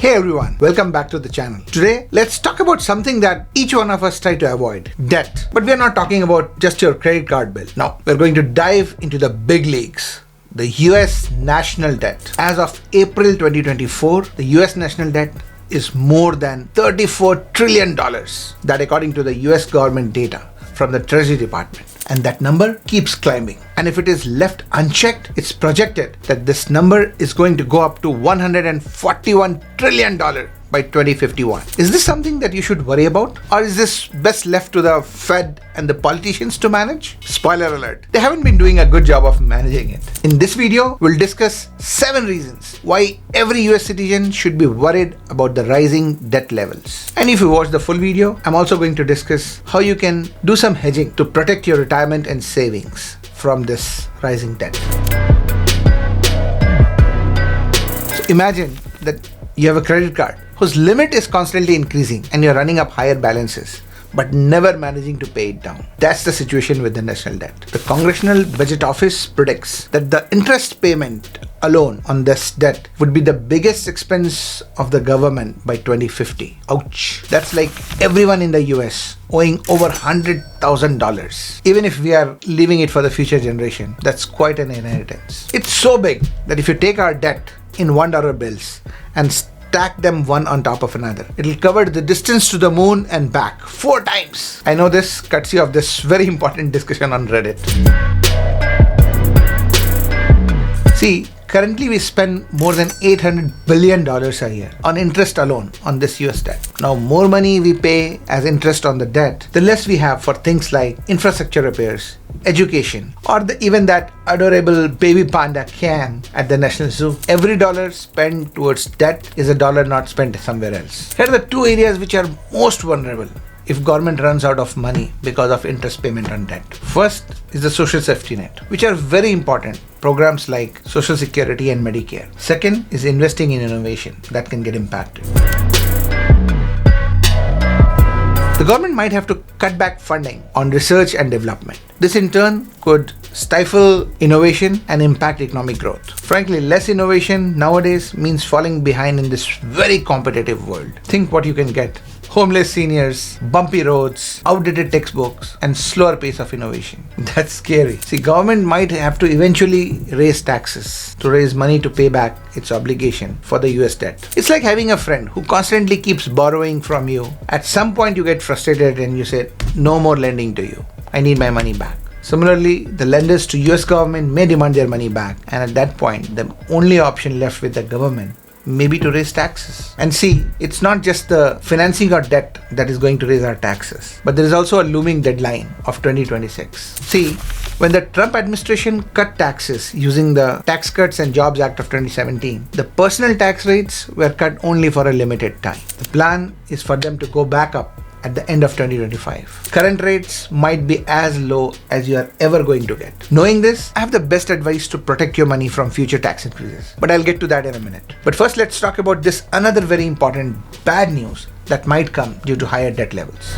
Hey everyone, welcome back to the channel. Today, let's talk about something that each one of us try to avoid, debt. But we're not talking about just your credit card bill. No, we're going to dive into the big leagues. The US national debt. As of April 2024, the US national debt is more than $34 trillion. That according to the US government data from the Treasury Department. And that number keeps climbing. And if it is left unchecked, it's projected that this number is going to go up to $141 trillion by 2051. Is this something that you should worry about? Or is this best left to the Fed and the politicians to manage? Spoiler alert, they haven't been doing a good job of managing it. In this video, we'll discuss 7 reasons why every US citizen should be worried about the rising debt levels. And if you watch the full video, I'm also going to discuss how you can do some hedging to protect your retirement and savings from this rising debt. So imagine that you have a credit card whose limit is constantly increasing and you're running up higher balances but never managing to pay it down. That's the situation with the national debt. The Congressional Budget Office predicts that the interest payment alone on this debt would be the biggest expense of the government by 2050. Ouch. That's like everyone in the US owing over $100,000. Even if we are leaving it for the future generation, that's quite an inheritance. It's so big that if you take our debt in $1 bills and stack them one on top of another, it'll cover the distance to the moon and back 4 times. I know this courtesy of this very important discussion on Reddit. See, currently we spend more than $800 billion a year on interest alone on this US debt. Now, more money we pay as interest on the debt, the less we have for things like infrastructure repairs, education, or even that adorable baby panda can at the National Zoo. Every dollar spent towards debt is a dollar not spent somewhere else. Here are the 2 areas which are most vulnerable if government runs out of money because of interest payment on debt. First is the social safety net, which are very important. Programs like Social Security and Medicare. Second is investing in innovation that can get impacted. The government might have to cut back funding on research and development. This in turn could stifle innovation and impact economic growth. Frankly, less innovation nowadays means falling behind in this very competitive world. Think what you can get. Homeless seniors, bumpy roads, outdated textbooks, and slower pace of innovation. That's scary. See, government might have to eventually raise taxes to raise money to pay back its obligation for the US debt. It's like having a friend who constantly keeps borrowing from you. At some point you get frustrated and you say, no more lending to you. I need my money back. Similarly, the lenders to US government may demand their money back, and at that point, the only option left with the government maybe to raise taxes. And see, it's not just the financing or debt that is going to raise our taxes, but there is also a looming deadline of 2026. See, when the Trump administration cut taxes using the Tax Cuts and Jobs Act of 2017, the personal tax rates were cut only for a limited time. The plan is for them to go back up at the end of 2025. Current rates might be as low as you are ever going to get. Knowing this, I have the best advice to protect your money from future tax increases. But I'll get to that in a minute. But first, let's talk about this another very important bad news that might come due to higher debt levels.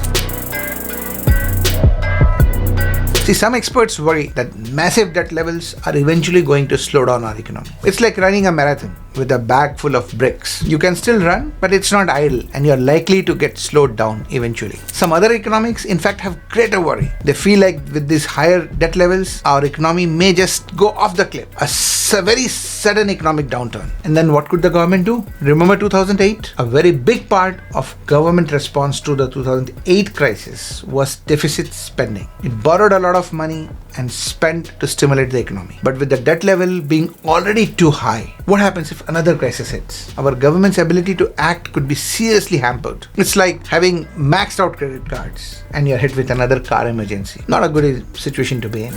See, some experts worry that massive debt levels are eventually going to slow down our economy. It's like running a marathon with a bag full of bricks. You can still run, but it's not idle and you're likely to get slowed down eventually. Some other economics, in fact, have greater worry. They feel like with these higher debt levels, our economy may just go off the cliff. A very sudden economic downturn. And then what could the government do? Remember 2008? A very big part of government response to the 2008 crisis was deficit spending. It borrowed a lot of money and spent to stimulate the economy. But with the debt level being already too high, what happens if another crisis hits? Our government's ability to act could be seriously hampered. It's like having maxed out credit cards and you're hit with another car emergency. Not a good situation to be in.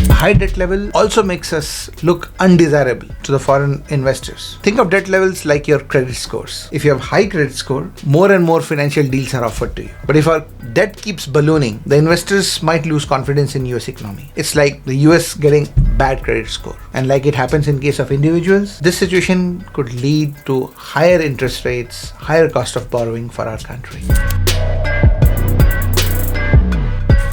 High debt level also makes us look undesirable to the foreign investors. Think of debt levels like your credit scores. If you have high credit score, more and more financial deals are offered to you. But if our debt keeps ballooning, the investors might lose confidence in US economy. It's like the US getting bad credit score. And like it happens in case of individuals, this situation could lead to higher interest rates, higher cost of borrowing for our country.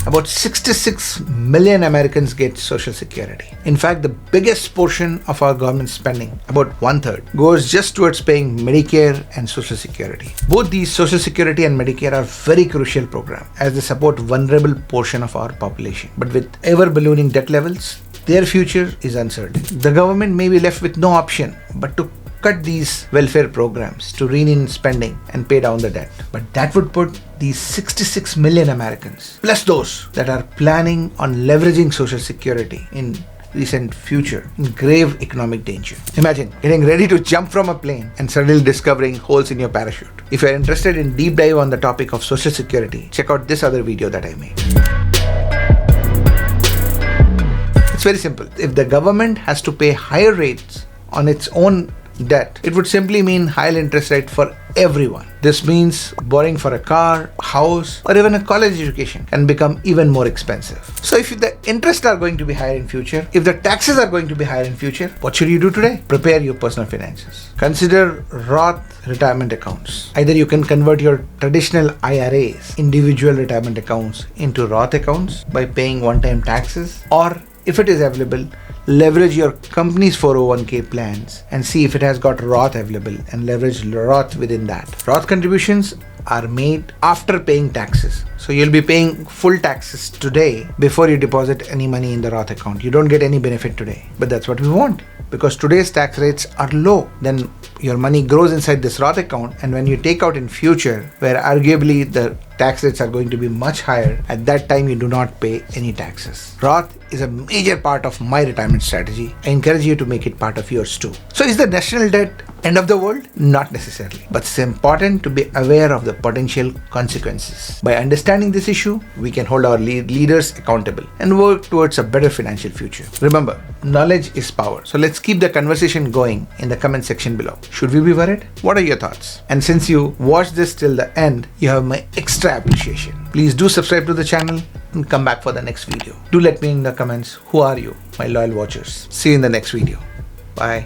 About 66 million Americans get Social Security. In fact, the biggest portion of our government spending, about 1/3, goes just towards paying Medicare and Social Security. Both these Social Security and Medicare are very crucial programs as they support vulnerable portion of our population. But with ever ballooning debt levels, their future is uncertain. The government may be left with no option but to cut these welfare programs to rein in spending and pay down the debt. But that would put these 66 million Americans, plus those that are planning on leveraging Social Security in recent future, in grave economic danger. Imagine getting ready to jump from a plane and suddenly discovering holes in your parachute. If you're interested in deep dive on the topic of Social Security, check out this other video that I made. It's very simple. If the government has to pay higher rates on its own debt, it would simply mean higher interest rate for everyone. This means borrowing for a car, house, or even a college education can become even more expensive. So if the interests are going to be higher in future, if the taxes are going to be higher in future, what should you do today? Prepare your personal finances. Consider Roth retirement accounts. Either you can convert your traditional IRAs, individual retirement accounts, into Roth accounts by paying one-time taxes, or if it is available, leverage your company's 401k plans and see if it has got Roth available and leverage Roth within that. Roth contributions are made after paying taxes. So you'll be paying full taxes today before you deposit any money in the Roth account. You don't get any benefit today, but that's what we want because today's tax rates are low. Then your money grows inside this Roth account, and when you take out in future, where arguably the tax rates are going to be much higher, at that time you do not pay any taxes. Roth is a major part of my retirement strategy. I encourage you to make it part of yours too. So is the national debt end of the world? Not necessarily, but it's important to be aware of the potential consequences. By understanding this issue, we can hold our leaders accountable and work towards a better financial future. Remember, knowledge is power. So let's keep the conversation going in the comment section below. Should we be worried? What are your thoughts? And since you watched this till the end, you have my extra appreciation. Please do subscribe to the channel and come back for the next video. Do let me in the comments, who are you, my loyal watchers. See you in the next video. Bye.